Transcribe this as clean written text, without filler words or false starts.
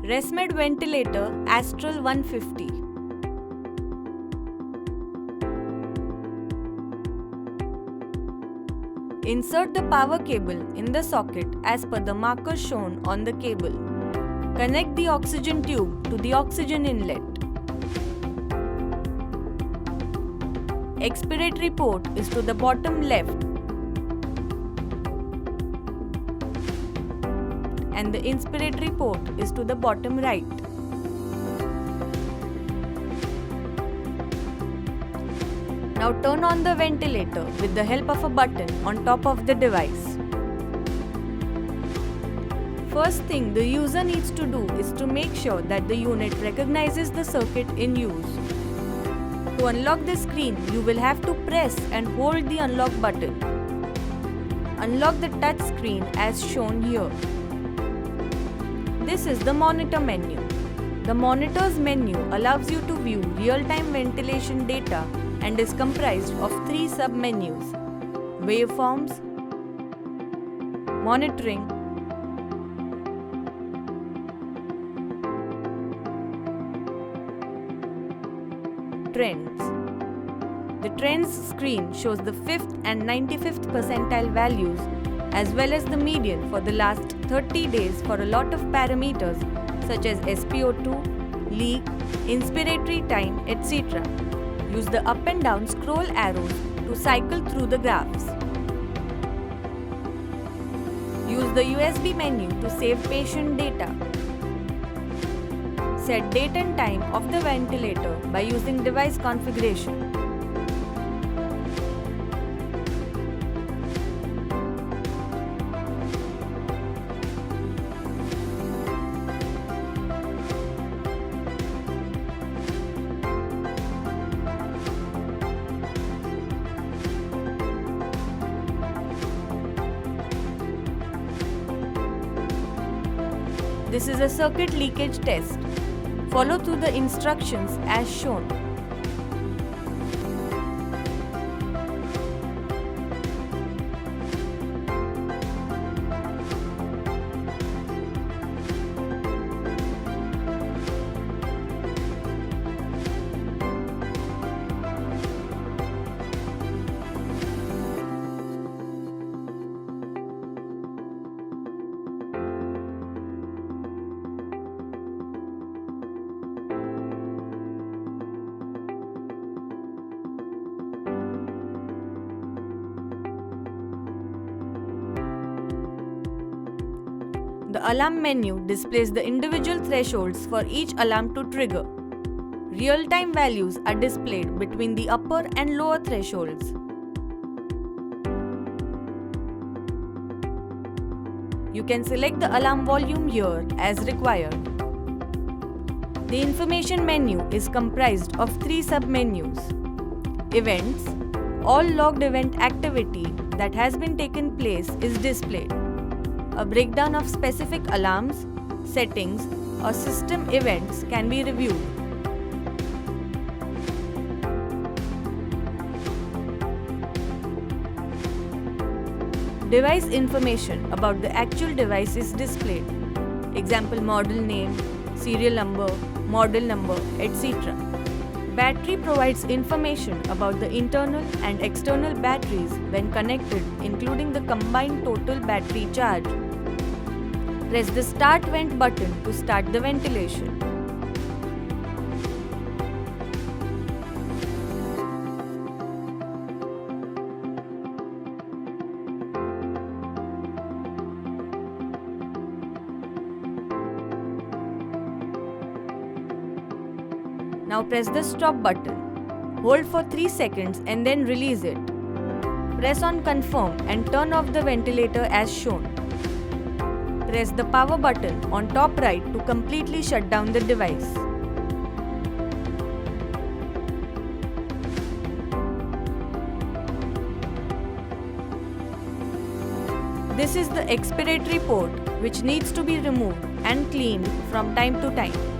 Resmed Ventilator ASTRAL 150. Insert the power cable in the socket as per the marker shown on the cable. Connect the oxygen tube to the oxygen inlet. Expiratory port is to the bottom left and the inspiratory port is to the bottom right. Now turn on the ventilator with the help of a button on top of the device. First thing the user needs to do is to make sure that the unit recognizes the circuit in use. To unlock the screen, you will have to press and hold the unlock button. Unlock the touch screen as shown here. This is the monitor menu. The monitor's menu allows you to view real-time ventilation data and is comprised of 3 sub-menus: waveforms, monitoring, trends. The trends screen shows the 5th and 95th percentile values as well as the median for the last 30 days for a lot of parameters such as SpO2, leak, inspiratory time, etc. Use the up and down scroll arrows to cycle through the graphs. Use the USB menu to save patient data. Set date and time of the ventilator by using device configuration. This is a circuit leakage test. Follow through the instructions as shown. The alarm menu displays the individual thresholds for each alarm to trigger. Real-time values are displayed between the upper and lower thresholds. You can select the alarm volume here as required. The information menu is comprised of 3 sub-menus. Events. All logged event activity that has been taken place is displayed. A breakdown of specific alarms, settings, or system events can be reviewed. Device information about the actual device is displayed. Example model name, serial number, model number, etc. Battery provides information about the internal and external batteries when connected, including the combined total battery charge. Press the Start Vent button to start the ventilation. Now press the Stop button. Hold for 3 seconds and then release it. Press on Confirm and turn off the ventilator as shown. Press the power button on top right to completely shut down the device. This is the expiratory port which needs to be removed and cleaned from time to time.